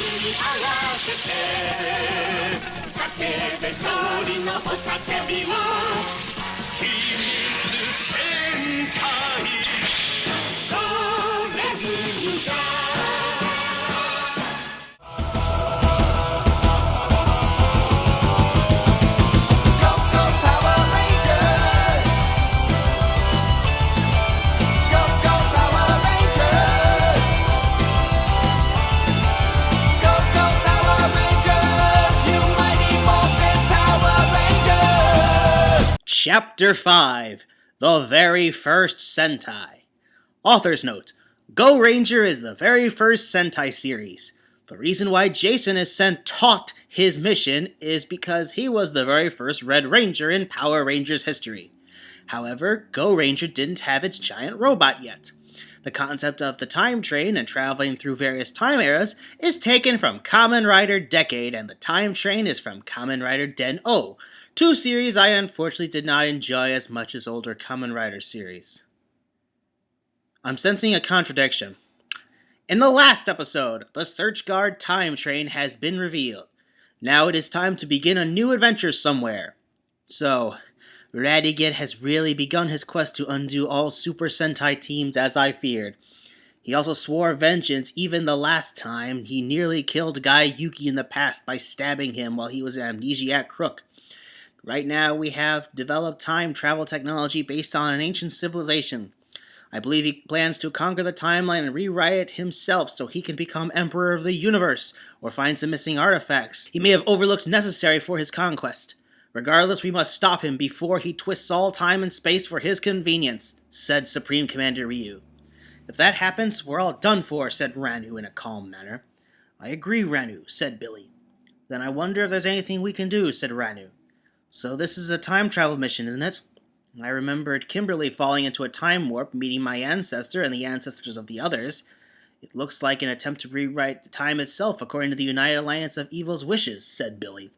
に合わせて叫べ勝利の雄たけびを秘密戦隊ゴレンジャーChapter 5, The Very First Sentai. Author's note, Go Ranger is the very first Sentai series. The reason why Jason is taught his mission is because he was the very first Red Ranger in Power Rangers history. However, Go Ranger didn't have its giant robot yet. The concept of the time train and traveling through various time eras is taken from Kamen Rider Decade, and the time train is from Kamen Rider Den-O, two series I unfortunately did not enjoy as much as older Kamen Rider series. I'm sensing a contradiction. In the last episode, the Search Guard time train has been revealed. Now it is time to begin a new adventure somewhere. So, Radiguet has really begun his quest to undo all Super Sentai teams as I feared. He also swore vengeance even the last time he nearly killed Guy Yuki in the past by stabbing him while he was an amnesiac crook. Right now, we have developed time travel technology based on an ancient civilization. I believe he plans to conquer the timeline and rewrite it himself so he can become Emperor of the Universe, or find some missing artifacts he may have overlooked necessary for his conquest. Regardless, we must stop him before he twists all time and space for his convenience, said Supreme Commander Ryu. If that happens, we're all done for, said Ranu in a calm manner. I agree, Ranu, said Billy. Then I wonder if there's anything we can do, said Ranu. So this is a time travel mission, isn't it? I remembered Kimberly falling into a time warp, meeting my ancestor and the ancestors of the others. It looks like an attempt to rewrite time itself according to the United Alliance of Evil's wishes, said Billy.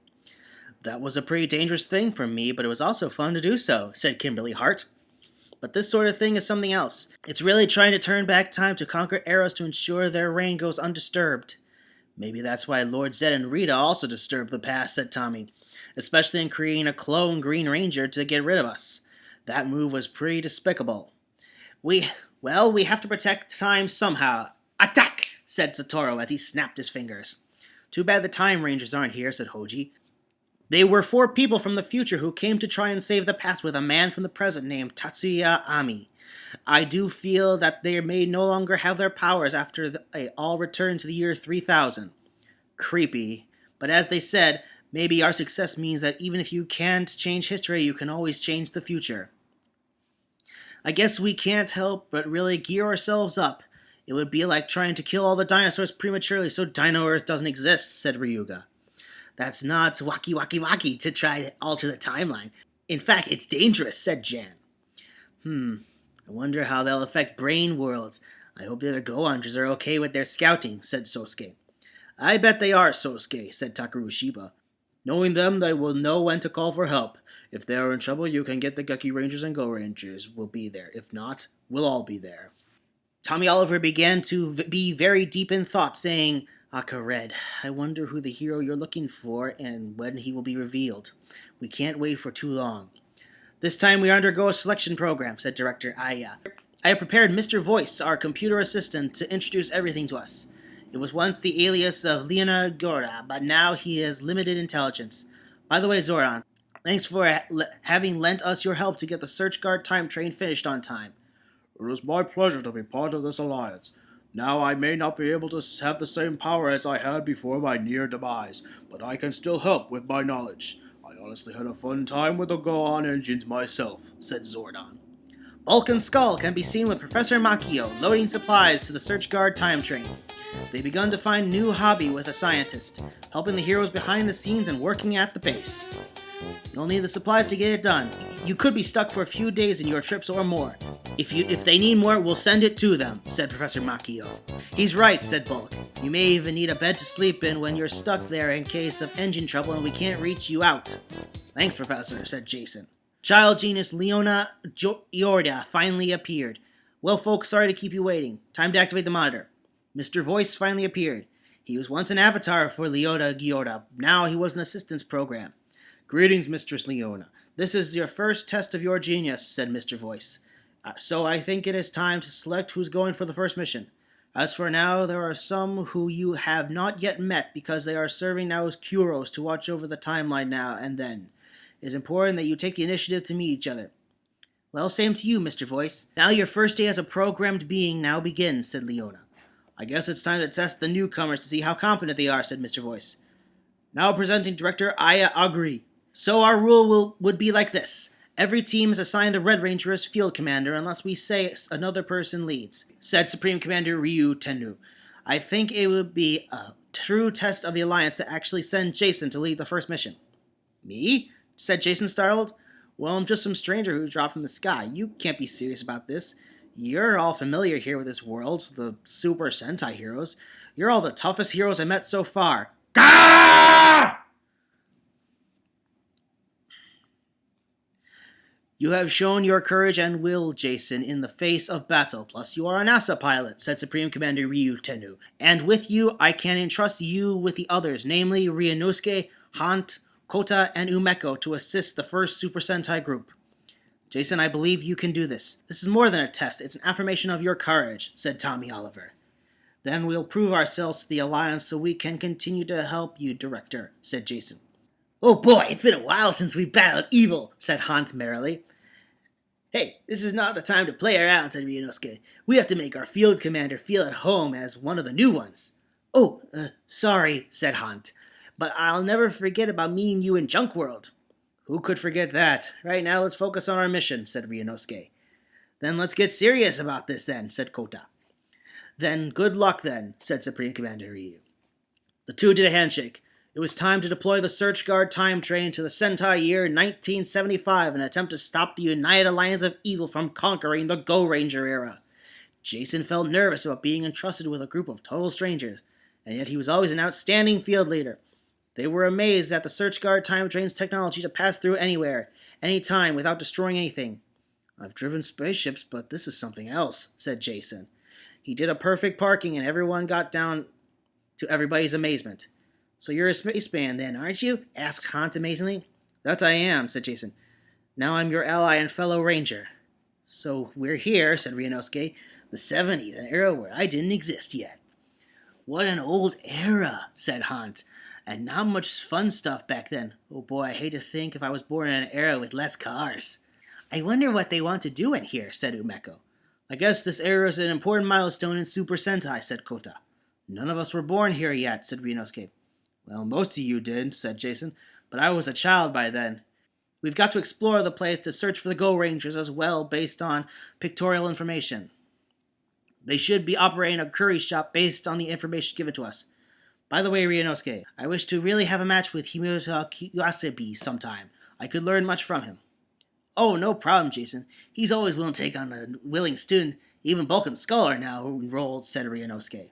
That was a pretty dangerous thing for me, but it was also fun to do so, said Kimberly Hart. But this sort of thing is something else. It's really trying to turn back time to conquer eras to ensure their reign goes undisturbed. Maybe that's why Lord Zed and Rita also disturbed the past, said Tommy. Especially in creating a clone Green Ranger to get rid of us. That move was pretty despicable. We have to protect time somehow. Attack! Said Satoru as he snapped his fingers. Too bad the Time Rangers aren't here, said Hoji. They were 4 people from the future who came to try and save the past with a man from the present named Tatsuya Ami. I do feel that they may no longer have their powers after they all return to the year 3000. Creepy. But as they said, maybe our success means that even if you can't change history, you can always change the future. I guess we can't help but really gear ourselves up. It would be like trying to kill all the dinosaurs prematurely so Dino Earth doesn't exist, said Ryuga. That's not wacky to try to alter the timeline. In fact, it's dangerous, said Jan. I wonder how they'll affect brain worlds. I hope the other Gorangers are okay with their scouting, said Sosuke. I bet they are, Sosuke, said Takaru Shiba. Knowing them, they will know when to call for help. If they are in trouble, you can get the Geki Rangers and Go Rangers. We'll be there. If not, we'll all be there. Tommy Oliver began to be very deep in thought, saying, Aka Red, I wonder who the hero you're looking for and when he will be revealed. We can't wait for too long. This time we undergo a selection program, said Director Aya. I have prepared Mr. Voice, our computer assistant, to introduce everything to us. It was once the alias of Leonard Gora, but now he has limited intelligence. By the way, Zoran, thanks for having lent us your help to get the Search Guard time train finished on time. It is my pleasure to be part of this alliance. Now I may not be able to have the same power as I had before my near demise, but I can still help with my knowledge. I honestly had a fun time with the Gohan engines myself, said Zordon. Bulk and Skull can be seen with Professor Makio loading supplies to the Search Guard time train. They've begun to find new hobby with a scientist, helping the heroes behind the scenes and working at the base. You'll need the supplies to get it done. You could be stuck for a few days in your trips or more. If they need more, we'll send it to them, said Professor Makio. He's right, said Bulk. You may even need a bed to sleep in when you're stuck there in case of engine trouble and we can't reach you out. Thanks, Professor, said Jason. Child genius Leona Yorda finally appeared. Well, folks, sorry to keep you waiting. Time to activate the monitor. Mr. Voice finally appeared. He was once an avatar for Leota Gyota. Now he was an assistance program. Greetings, Mistress Leona. This is your first test of your genius, said Mr. Voice. So I think it is time to select who's going for the first mission. As for now, there are some who you have not yet met because they are serving now as Kuros to watch over the timeline now and then. It is important that you take the initiative to meet each other. Well, same to you, Mr. Voice. Now your first day as a programmed being now begins, said Leona. I guess it's time to test the newcomers to see how competent they are, said Mr. Voice. Now presenting Director Aya Agri. So our rule would be like this. Every team is assigned a Red Ranger as field commander unless we say another person leads, said Supreme Commander Ryu Tennu. I think it would be a true test of the Alliance to actually send Jason to lead the first mission. Me? Said Jason startled. Well, I'm just some stranger who dropped from the sky. You can't be serious about this. You're all familiar here with this world, the Super Sentai heroes. You're all the toughest heroes I met so far. Gah! You have shown your courage and will, Jason, in the face of battle. Plus, you are a NASA pilot, said Supreme Commander Ryu Tennu. And with you, I can entrust you with the others, namely Ryunnoske, Hanto, Kouta, and Umeko, to assist the first Super Sentai group. Jason, I believe you can do this. This is more than a test. It's an affirmation of your courage, said Tommy Oliver. Then we'll prove ourselves to the Alliance so we can continue to help you, Director, said Jason. Oh boy, it's been a while since we battled evil, said Hanto merrily. Hey, this is not the time to play around, said Ryunnoske. We have to make our field commander feel at home as one of the new ones. Oh, sorry, said Hanto. But I'll never forget about meeting you in Junk World. Who could forget that? Right now, let's focus on our mission, said Ryunnoske. Then let's get serious about this then, said Kouta. Then good luck then, said Supreme Commander Ryu. The two did a handshake. It was time to deploy the Search Guard time train to the Sentai year 1975 in an attempt to stop the United Alliance of Evil from conquering the Go Ranger era. Jason felt nervous about being entrusted with a group of total strangers, and yet he was always an outstanding field leader. They were amazed at the Search Guard time train's technology to pass through anywhere, anytime, without destroying anything. I've driven spaceships, but this is something else, said Jason. He did a perfect parking and everyone got down to everybody's amazement. So you're a spaceman then, aren't you? Asked Hanto amazingly. That I am, said Jason. Now I'm your ally and fellow ranger. So we're here, said Ryunnoske. The 70s, an era where I didn't exist yet. What an old era, said Hanto. And not much fun stuff back then. Oh boy, I hate to think if I was born in an era with less cars. I wonder what they want to do in here, said Umeko. I guess this era is an important milestone in Super Sentai, said Kouta. None of us were born here yet, said Ryunnoske. Well, most of you did, said Jason, but I was a child by then. We've got to explore the place to search for the Go Rangers as well based on pictorial information. They should be operating a curry shop based on the information given to us. By the way, Ryunnoske, I wish to really have a match with Himura Kiwasebi sometime. I could learn much from him. Oh, no problem, Jason. He's always willing to take on a willing student. Even Bulk and Skull are now enrolled, said Ryunnoske.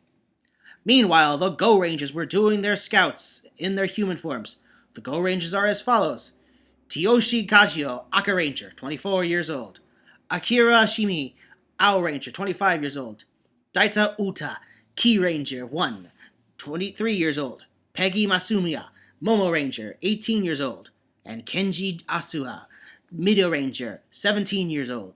Meanwhile, the Go Rangers were doing their scouts in their human forms. The Go Rangers are as follows. Tyoshi Kajio, Aka Ranger, 24 years old. Akira Shimi, Owl Ranger, 25 years old. Daita Uta, Ki Ranger, 1, 23 years old. Peggy Masumiya, Momo Ranger, 18 years old. And Kenji Asua, Mido Ranger, 17 years old.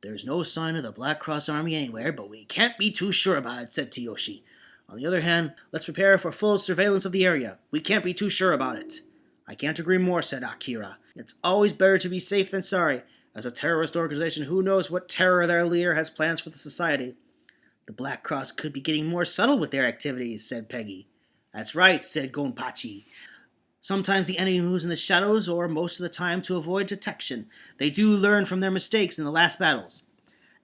There's no sign of the Black Cross Army anywhere, but we can't be too sure about it, said Tyoshi. On the other hand, let's prepare for full surveillance of the area. We can't be too sure about it. I can't agree more, said Akira. It's always better to be safe than sorry. As a terrorist organization, who knows what terror their leader has plans for the society. The Black Cross could be getting more subtle with their activities, said Peggy. That's right, said Gonpachi. Sometimes the enemy moves in the shadows, or most of the time to avoid detection. They do learn from their mistakes in the last battles.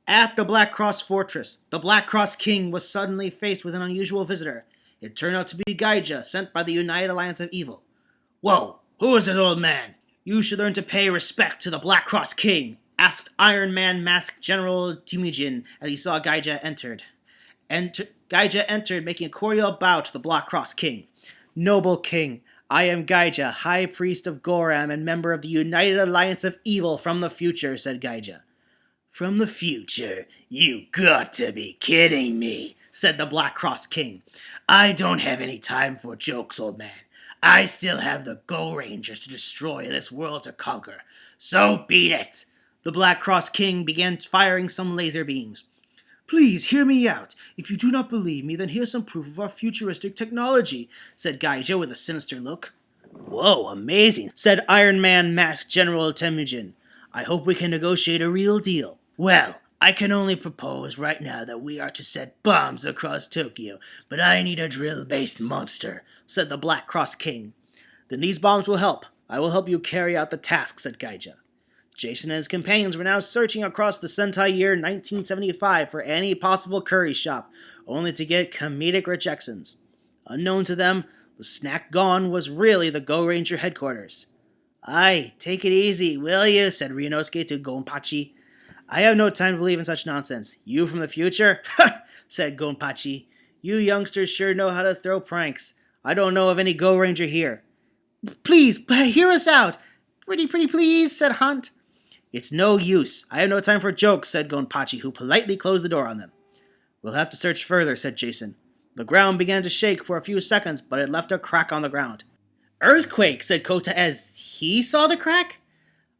At the Black Cross Fortress, the Black Cross King was suddenly faced with an unusual visitor. It turned out to be Gaija, sent by the United Alliance of Evil. Whoa, who is this old man? You should learn to pay respect to the Black Cross King, asked Iron Man Mask General Temujin as he saw Gaija entered. Gaija entered, making a cordial bow to the Black Cross King. Noble King, I am Gaija, High Priest of Goram and member of the United Alliance of Evil from the future, said Gaija. From the future? You got to be kidding me, said the Black Cross King. I don't have any time for jokes, old man. I still have the Gorangers to destroy and this world to conquer. So beat it! The Black Cross King began firing some laser beams. Please, hear me out. If you do not believe me, then here's some proof of our futuristic technology, said Gaija with a sinister look. Whoa, amazing, said Iron Man Masked General Temujin. I hope we can negotiate a real deal. Well, I can only propose right now that we are to set bombs across Tokyo, but I need a drill-based monster, said the Black Cross King. Then these bombs will help. I will help you carry out the task, said Gaija. Jason and his companions were now searching across the Sentai year 1975 for any possible curry shop, only to get comedic rejections. Unknown to them, the snack gone was really the Go Ranger headquarters. Aye, take it easy, will you? Said Ryunnoske to Gonpachi. I have no time to believe in such nonsense. You from the future? Ha! Said Gonpachi. You youngsters sure know how to throw pranks. I don't know of any Go Ranger here. Please, hear us out. Pretty please, said Hunt. It's no use. I have no time for jokes, said Gonpachi, who politely closed the door on them. We'll have to search further, said Jason. The ground began to shake for a few seconds, but it left a crack on the ground. Earthquake, said Kouta as he saw the crack.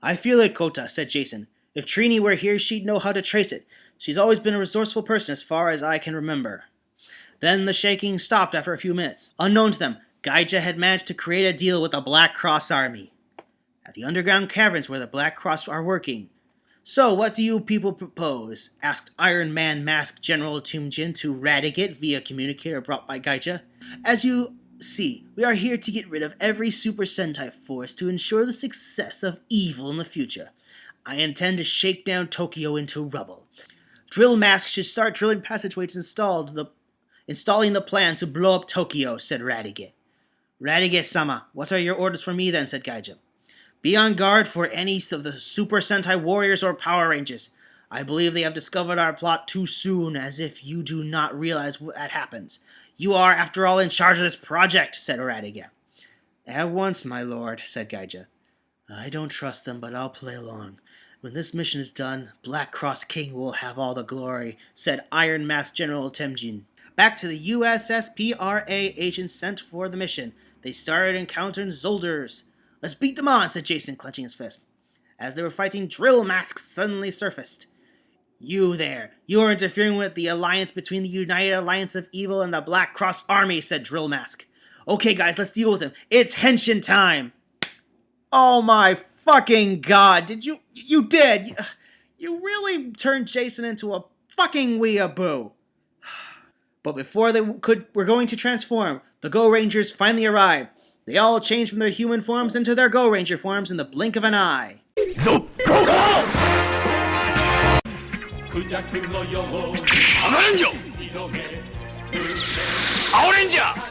I feel it, Kouta, said Jason. If Trini were here, she'd know how to trace it. She's always been a resourceful person as far as I can remember. Then the shaking stopped after a few minutes. Unknown to them, Gaija had managed to create a deal with the Black Cross Army at the underground caverns where the Black Cross are working. So, what do you people propose? Asked Iron Man Masked General Temujin to Radiguet via communicator brought by Gaija. As you see, we are here to get rid of every Super Sentai force to ensure the success of evil in the future. I intend to shake down Tokyo into rubble. Drill masks should start drilling passageways installing the plan to blow up Tokyo, said Radiguet. Radiguet-sama, what are your orders for me then, said Gaija. Be on guard for any of the Super Sentai Warriors or Power Rangers. I believe they have discovered our plot too soon, as if you do not realize what that happens. You are, after all, in charge of this project, said Radiguet. At once, my lord, said Gaija. I don't trust them, but I'll play along. When this mission is done, Black Cross King will have all the glory, said Iron Mask General Temujin. Back to the USSPRA agents sent for the mission. They started encountering Zolders. Let's beat them on, said Jason, clenching his fist. As they were fighting, drill masks suddenly surfaced. You there. You are interfering with the alliance between the United Alliance of Evil and the Black Cross Army, said Drill Mask. Okay, guys, let's deal with him. It's henshin time. Oh my fucking god. You did. You really turned Jason into a fucking weeaboo. But before were going to transform, the Go Rangers finally arrived. They all changed from their human forms into their Go Ranger forms in the blink of an eye. Ranger!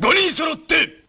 5人揃って